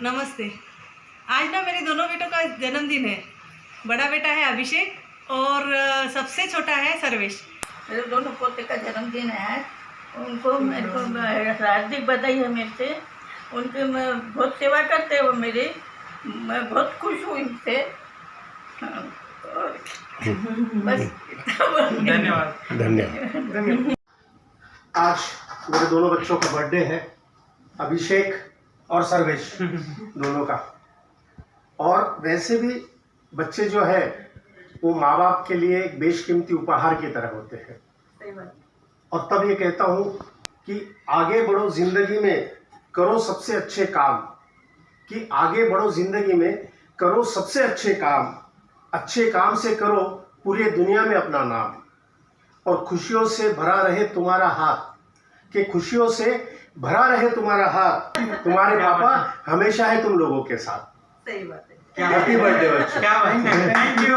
नमस्ते। आज ना मेरे दोनों बेटों का जन्मदिन है। बड़ा बेटा है अभिषेक और सबसे छोटा है सर्वेश। मेरे दोनों पोते का जन्मदिन है। उनको मेरे को हार्दिक बधाई है मेरे से। उनकी मैं बहुत सेवा करते हो मेरी, मैं बहुत खुश हूँ इनसे। बस धन्यवाद। आज मेरे दोनों बच्चों का बर्थडे है, अभिषेक और सर्वेश दोनों का। और वैसे भी बच्चे जो है वो माँ बाप के लिए एक बेशकीमती उपहार की तरह होते हैं। सही बात। और तब ये कहता हूँ कि आगे बढ़ो जिंदगी में, करो सबसे अच्छे काम, कि आगे बढ़ो जिंदगी में करो सबसे अच्छे काम से करो पूरी दुनिया में अपना नाम, और खुशियों से भरा रहे तुम्हारा हाथ, कि खुशियों से भरा रहे तुम्हारा हाथ, तुम्हारे पापा हमेशा है तुम लोगों के साथ। सही बात है। हैप्पी बर्थडे बच्चों। क्या बात है, थैंक यू।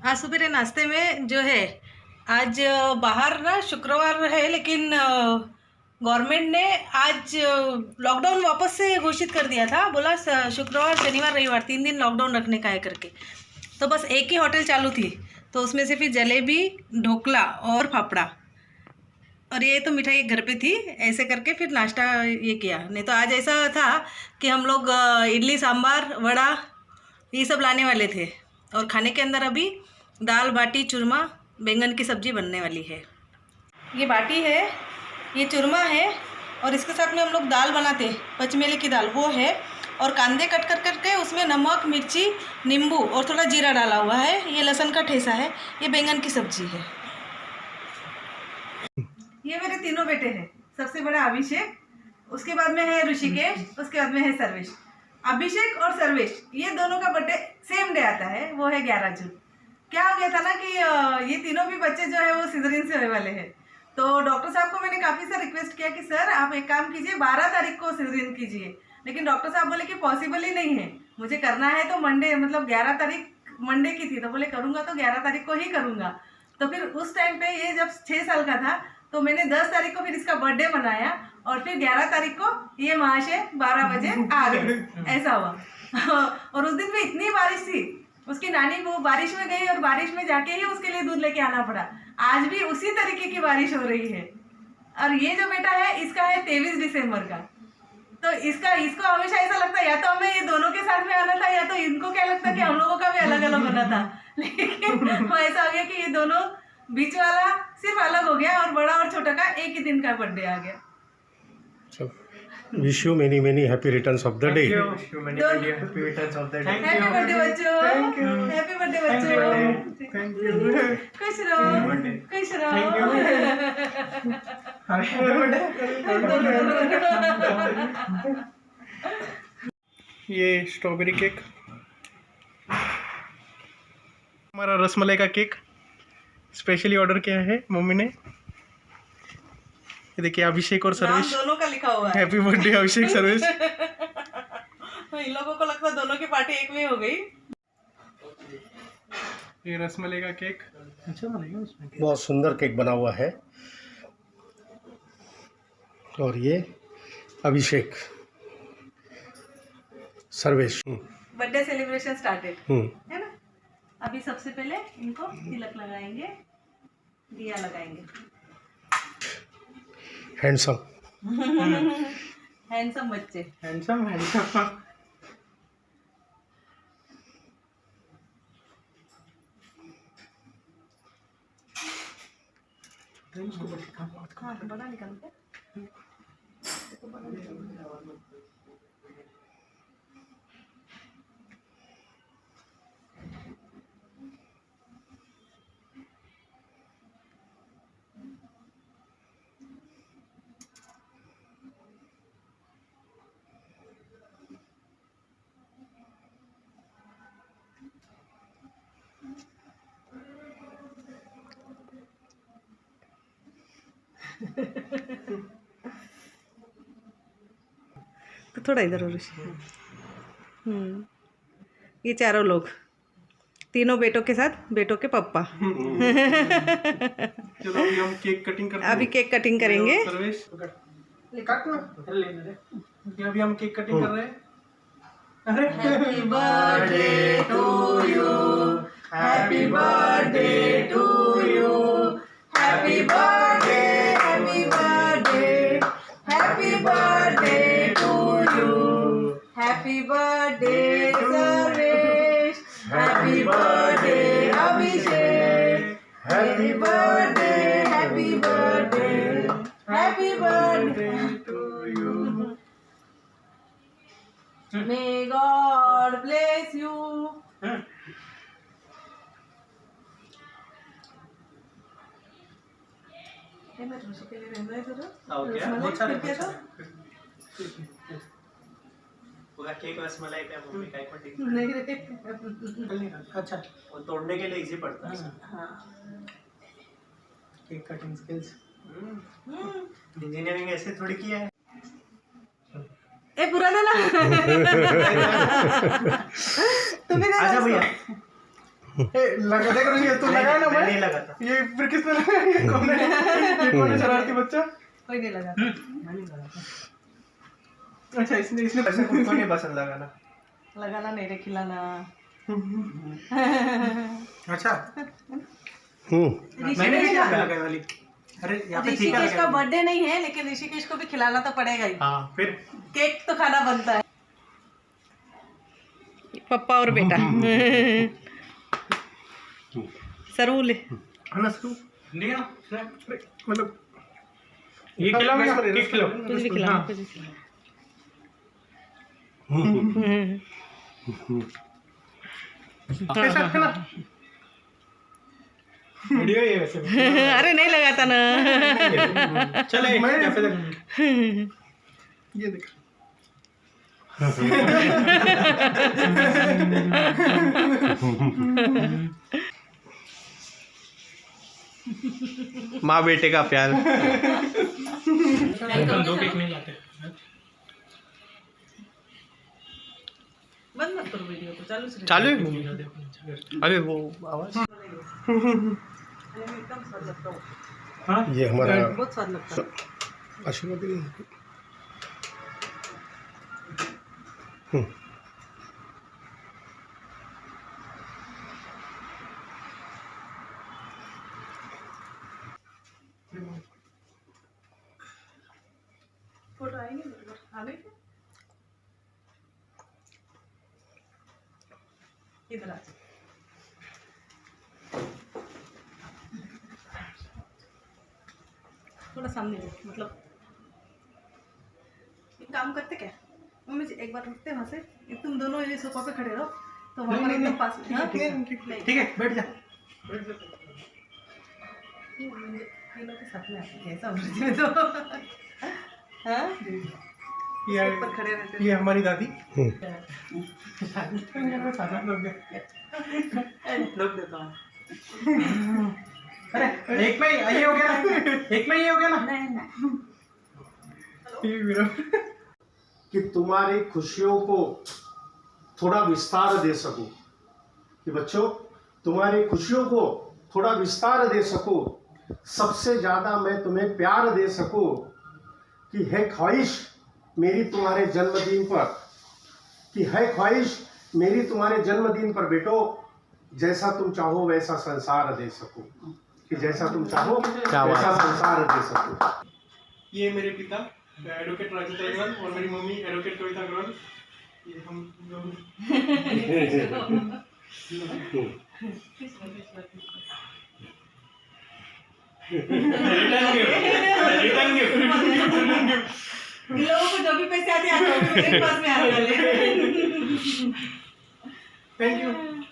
आज सुबह नाश्ते में जो है, आज बाहर ना शुक्रवार है, लेकिन गवर्नमेंट ने आज लॉकडाउन वापस से घोषित कर दिया था। बोला शुक्रवार शनिवार रविवार 3 दिन लॉकडाउन रखने का है करके। तो बस एक ही होटल चालू थी, तो उसमें से फिर जलेबी, ढोकला और फाफड़ा, और ये तो मिठाई घर पे थी। ऐसे करके फिर नाश्ता ये किया। नहीं तो आज ऐसा था कि हम लोग इडली सांभर वड़ा ये सब लाने वाले थे, और खाने के अंदर अभी दाल बाटी चूरमा बैंगन की सब्ज़ी बनने वाली है। ये बाटी है, ये चूरमा है, और इसके साथ में हम लोग दाल बनाते हैं, पचमेले की दाल, वो है। और कांदे कट कर करके उसमें नमक मिर्ची नींबू और थोड़ा जीरा डाला हुआ है। ये लहसुन का ठेसा है। ये बैंगन की सब्ज़ी है। ये मेरे तीनों बेटे हैं। सबसे बड़ा अभिषेक, उसके बाद में है ऋषिकेश, उसके बाद में है सर्वेश। अभिषेक और सर्वेश ये दोनों का बर्थडे सेम डे आता है, वो है 11 जून। क्या हो गया था ना कि ये तीनों भी बच्चे जो है वो सिजरिन से होने वाले हैं। तो डॉक्टर साहब को मैंने काफ़ी सा रिक्वेस्ट किया कि सर आप एक काम कीजिए, 12 तारीख को सिजरिन कीजिए। लेकिन डॉक्टर साहब बोले कि पॉसिबल ही नहीं है, मुझे करना है तो मंडे, मतलब 11 तारीख मंडे की थी, तो बोले करूँगा तो 11 तारीख को ही करूँगा। तो फिर उस टाइम पे ये जब 6 साल का था, तो मैंने 10 तारीख को फिर इसका बर्थडे मनाया, और फिर 11 तारीख को ये महाशय 12 बजे आ गए। ऐसा हुआ। और उस दिन भी इतनी बारिश थी, उसकी नानी वो बारिश में गई और बारिश में जाके ही उसके लिए दूध लेके आना पड़ा। आज भी उसी तरीके की बारिश हो रही है। और ये जो बेटा है इसका है 23 दिसंबर का। तो इसको हमेशा ऐसा लगता है या तो हमें ये दोनों के साथ में आना था, या तो इनको क्या लगता है कि हम लोगों का भी अलग अलग होना था। लेकिन वो ऐसा हो गया कि ये दोनों बीच वाला सिर्फ अलग हो गया, और बड़ा और छोटा का एक ही दिन का बर्थडे आ गया। Wish you many many happy returns of the day. Happy birthday बच्चों, हैप्पी बर्थडे बच्चों, खुश रहो, खुश रहो। ये स्ट्रॉबेरी केक, हमारा रसमलाई का केक स्पेशली ऑर्डर किया है मम्मी ने। ये देखिए अभिषेक और सर्वेश, दोनों का लिखा हुआ है। हैप्पी बर्थडे अभिषेक सर्वेश। इन लोगों को लगता है दोनों की पार्टी एक में हो गई। ये रसमलाई का केक अच्छा बनेगा, उसमें बहुत सुंदर केक बना हुआ है। और ये अभिषेक सर्वेश बर्थडे सेलिब्रेशन स्टार्टेड है ना। अभी सबसे पहले इनको तिलक लगाएंगे, दिया लगाएंगे। हैंडसम हैंडसम बच्चे, हैंडसम हैंडसम। हाँ बड़ा निकालते। तो थोड़ा इधर और ये चारों लोग, तीनों बेटों के साथ बेटों के पापा। चलो अभी हम केक कटिंग करते हैं। अभी केक कटिंग करेंगे। सर्वेश अभी हम केक कटिंग कर रहे हैं। अरे happy birthday to you, happy birthday to you, happy birthday, happy birthday, happy birthday to you, happy birthday Sarvesh, happy birthday Abhishek, happy birthday, happy birthday, happy birthday to you. May God bless you. मैं रोशी के लिए enjoy करो। बहुत सारे फिर क्या पूरा cake rasmalai का मम्मी का एक मिनट नहीं रे। अच्छा वो तोड़ने के लिए इजी पड़ता है हाँ। केक कटिंग स्किल्स इंजीनियरिंग ऐसे थोड़ी किया है। ए पूरा देना। तुम्हें देना आजा भैया लगा देख रही है तू लगा ना मैं नहीं लगाता। ये फिर किसने लगाया? ये कौन है शरारती बच्चा? कोई नहीं लगा। मैं नहीं लगाता। अच्छा इसने ऐसे खुद को नहीं पसंद लगाना। लगाना नहीं रे, खिलाना। अच्छा मैंने भी क्या लगाई वाली। अरे यहाँ पे ठीक ऋषिकेश का है। बर्थडे नहीं है, लेकिन ऋषिकेश को भी खिलाना तो पड़ेगा ही। हाँ फिर केक तो खाना बनता है। पापा और बेटा सरू ले। लिया मतलब ये खिलाओगे ना केक खिलाओ कुछ भी खिलाना, कुछ भी खिलाना। कैसा खिला वीडियो ये वैसे अरे नहीं लगाता ना। चले यहाँ पे देख ये देख माँ बेटे का प्यार। दो केक नहीं लाते। बंद मत करो वीडियो को, चालू से। चालू है? अरे वो आवाज एकदम स्वाद लगता है। हाँ ये हमारा बहुत स्वाद लगता है। आशीर्वाद फोटो आएंगे आ गई इधर आ जाओ। थोड़ा सामने जाओ, मतलब एक काम करते क्या, मम्मी जी एक बार उठते वहाँ से, तुम दोनों ये सोफा पे खड़े रहो तो वहाँ पर एकदम पास में। हाँ? ठीक है बैठ जा। तीनों के साथ में आते हैं ऐसा में तो। हाँ ये ऊपर खड़े रहते ये हमारी दादी लोग देता हूँ। अरे एक में ये हो गया ना, एक में ये हो गया ना। कि तुम्हारी खुशियों को थोड़ा विस्तार दे सकूं, कि बच्चों तुम्हारी खुशियों को थोड़ा विस्तार दे सकूं, सबसे ज्यादा मैं तुम्हें प्यार दे सकूं, कि है ख्वाहिश मेरी तुम्हारे जन्मदिन पर, कि है ख्वाहिश मेरी तुम्हारे जन्मदिन पर बेटो, जैसा तुम चाहो वैसा संसार दे सकूं, कि जैसा तुम चाहो वैसा संसार दे सकूं। ये मेरे पिता एडवोकेट राजेंद्र अग्रवाल और मेरी मम्मी एडवोकेट कविता अग्रवाल। ये हम लोग रिटर्न गिफ्ट। इन लोगों को जो भी पैसे आते हैं एक पास में आने वाले। Thank you.